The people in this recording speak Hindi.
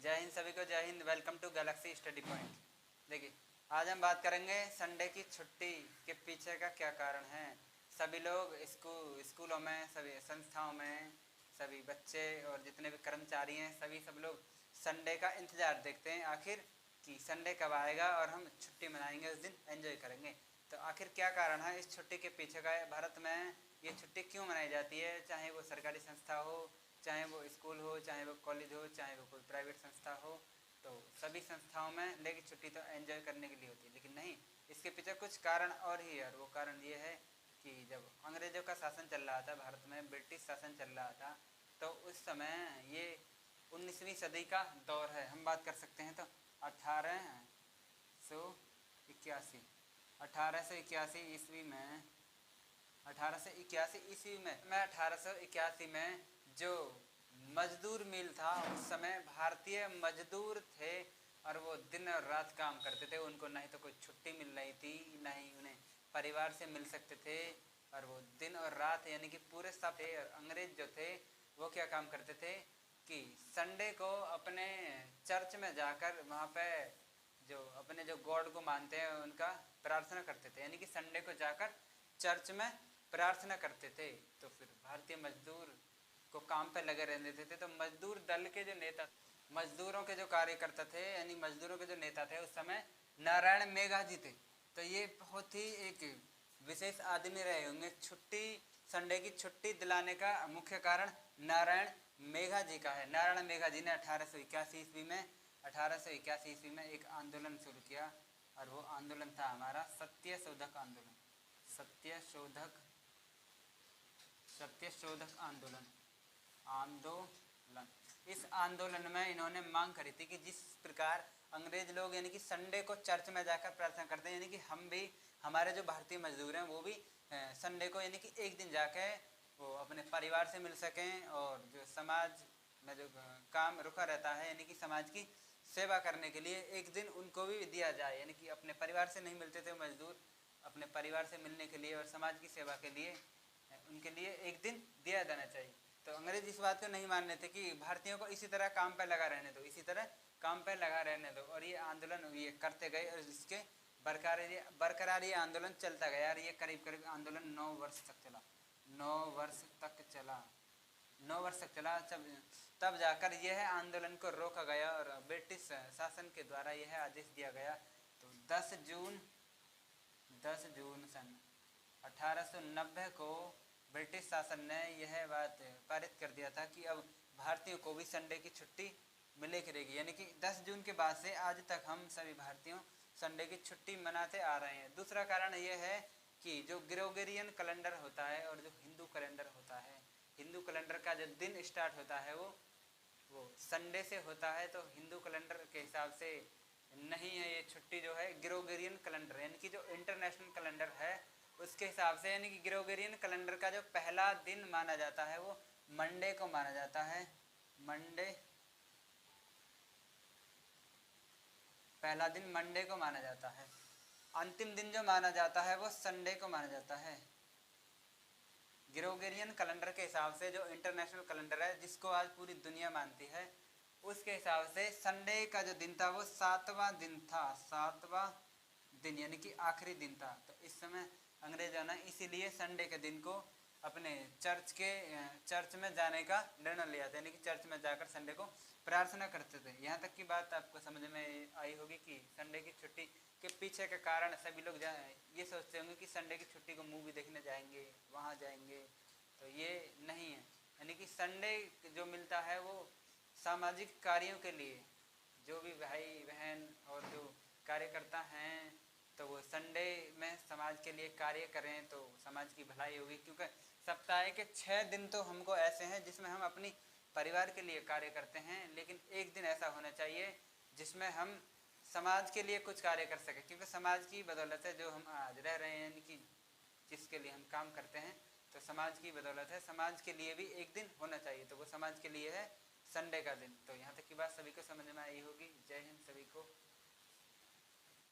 जय हिंद सभी को, जय Hind. Welcome to Galaxy Study Point. देखिए, आज हम बात करेंगे संडे की छुट्टी के पीछे का क्या कारण है। सभी लोग स्कूलों में, सभी संस्थाओं में, सभी बच्चे और जितने भी कर्मचारी हैं, सब लोग संडे का इंतज़ार देखते हैं आखिर कि संडे कब आएगा और हम छुट्टी मनाएंगे, उस दिन एंजॉय करेंगे। तो आखिर क्या कारण है इस छुट्टी के पीछे का। भारत में ये छुट्टी क्यों मनाई जाती है, चाहे वो सरकारी संस्था हो, चाहे वो स्कूल हो, चाहे वो कॉलेज हो, चाहे वो कोई प्राइवेट संस्था हो। तो सभी संस्थाओं में लेकिन छुट्टी तो एंजॉय करने के लिए होती है, लेकिन नहीं, इसके पीछे कुछ कारण और ही है। और वो कारण ये है कि जब अंग्रेज़ों का शासन चल रहा था भारत में, ब्रिटिश शासन चल रहा था, तो उस समय ये 19वीं सदी का दौर है। हम बात कर सकते हैं तो 1881 ईस्वी में 1881 में जो मजदूर मिल था, उस समय भारतीय मजदूर थे और वो दिन और रात काम करते थे। उनको नहीं तो कोई छुट्टी मिल रही थी, नहीं उन्हें परिवार से मिल सकते थे, और वो दिन और रात यानी कि पूरे सब थे। और अंग्रेज जो थे वो क्या काम करते थे कि संडे को अपने चर्च में जाकर वहाँ पे जो अपने जो गॉड को मानते हैं उनका प्रार्थना करते थे, यानी कि संडे को जाकर चर्च में प्रार्थना करते थे। तो फिर भारतीय मजदूर को काम पे लगे रहने देते थे। तो मजदूर दल के जो नेता, मजदूरों के जो कार्यकर्ता थे, यानी मजदूरों के जो नेता थे उस समय नारायण मेघाजी थे। तो ये बहुत ही एक विशेष आदमी रहे होंगे। संडे की छुट्टी दिलाने का मुख्य कारण नारायण मेघाजी का है। नारायण मेघाजी ने 1881 ईस्वी में एक आंदोलन शुरू किया, और वो आंदोलन था हमारा सत्यशोधक आंदोलन। सत्यशोधक आंदोलन। इस आंदोलन में इन्होंने मांग करी थी कि जिस प्रकार अंग्रेज लोग यानी कि संडे को चर्च में जाकर प्रार्थना करते हैं, यानी कि हम भी, हमारे जो भारतीय मजदूर हैं वो भी संडे को यानी कि एक दिन जाके वो अपने परिवार से मिल सकें, और जो समाज में जो काम रुका रहता है यानी कि समाज की सेवा करने के लिए एक दिन उनको भी दिया जाए। यानी कि अपने परिवार से नहीं मिलते थे मजदूर, अपने परिवार से मिलने के लिए और समाज की सेवा के लिए उनके लिए एक दिन दिया जाना चाहिए। तो अंग्रेज इस बात को नहीं मान रहे थे कि भारतीयों को इसी तरह काम पे लगा रहने दो, इसी तरह काम पे लगा रहने दो। और ये आंदोलन ये करते गए, और इसके बरकरार ये आंदोलन चलता गया। और ये करीब आंदोलन 9 वर्ष तक चला। 9 वर्ष तक चला। तब जाकर यह आंदोलन को रोका गया, और ब्रिटिश शासन के द्वारा यह आदेश दिया गया। तो 10 जून सन 1890 को ब्रिटिश शासन ने यह बात पारित कर दिया था कि अब भारतीयों को भी संडे की छुट्टी मिले करेगी। यानी कि 10 जून के बाद से आज तक हम सभी भारतीयों संडे की छुट्टी मनाते आ रहे हैं। दूसरा कारण यह है कि जो ग्रेगोरियन कैलेंडर होता है और जो हिंदू कैलेंडर होता है, हिंदू कैलेंडर का जो दिन स्टार्ट होता है वो संडे से होता है। तो हिंदू कैलेंडर के हिसाब से नहीं है ये छुट्टी, जो है ग्रेगोरियन कैलेंडर यानी कि जो इंटरनेशनल कैलेंडर है उसके हिसाब से, यानी कि ग्रेगोरियन कैलेंडर का जो पहला दिन माना जाता है वो मंडे को माना जाता है। पहला दिन मंडे को माना जाता है। अंतिम दिन जो माना जाता है वो संडे को माना जाता है। ग्रेगोरियन कैलेंडर के हिसाब से जो इंटरनेशनल कैलेंडर है जिसको आज पूरी दुनिया मानती है, उसके हिसाब से संडे का जो दिन था वो 7वां दिन था। 7वां दिन यानी कि आखिरी दिन था। तो इस समय अंग्रेजों ने इसीलिए संडे के दिन को अपने चर्च में जाने का निर्णय लिया था, यानी कि चर्च में जाकर संडे को प्रार्थना करते थे। यहाँ तक की बात आपको समझ में आई होगी कि संडे की छुट्टी के पीछे का कारण सभी लोग ये सोचते होंगे कि संडे की छुट्टी को मूवी देखने जाएंगे, वहाँ जाएंगे। तो ये नहीं है। यानी कि संडे जो मिलता है वो सामाजिक कार्यों के लिए, जो भी भाई बहन और जो कार्यकर्ता हैं, तो वो संडे में समाज के लिए कार्य करें तो समाज की भलाई होगी। क्योंकि सप्ताह के 6 दिन तो हमको ऐसे हैं जिसमें हम अपनी परिवार के लिए कार्य करते हैं, लेकिन एक दिन ऐसा होना चाहिए जिसमें हम समाज के लिए कुछ कार्य कर सकें। क्योंकि समाज की बदौलत है जो हम आज रह रहे हैं, यानी कि जिसके लिए हम काम करते हैं, तो समाज की बदौलत है। समाज के लिए भी एक दिन होना चाहिए, तो वो समाज के लिए है संडे का दिन। तो यहाँ तक की बात सभी को समझ में आई होगी। जय हिंद सभी को।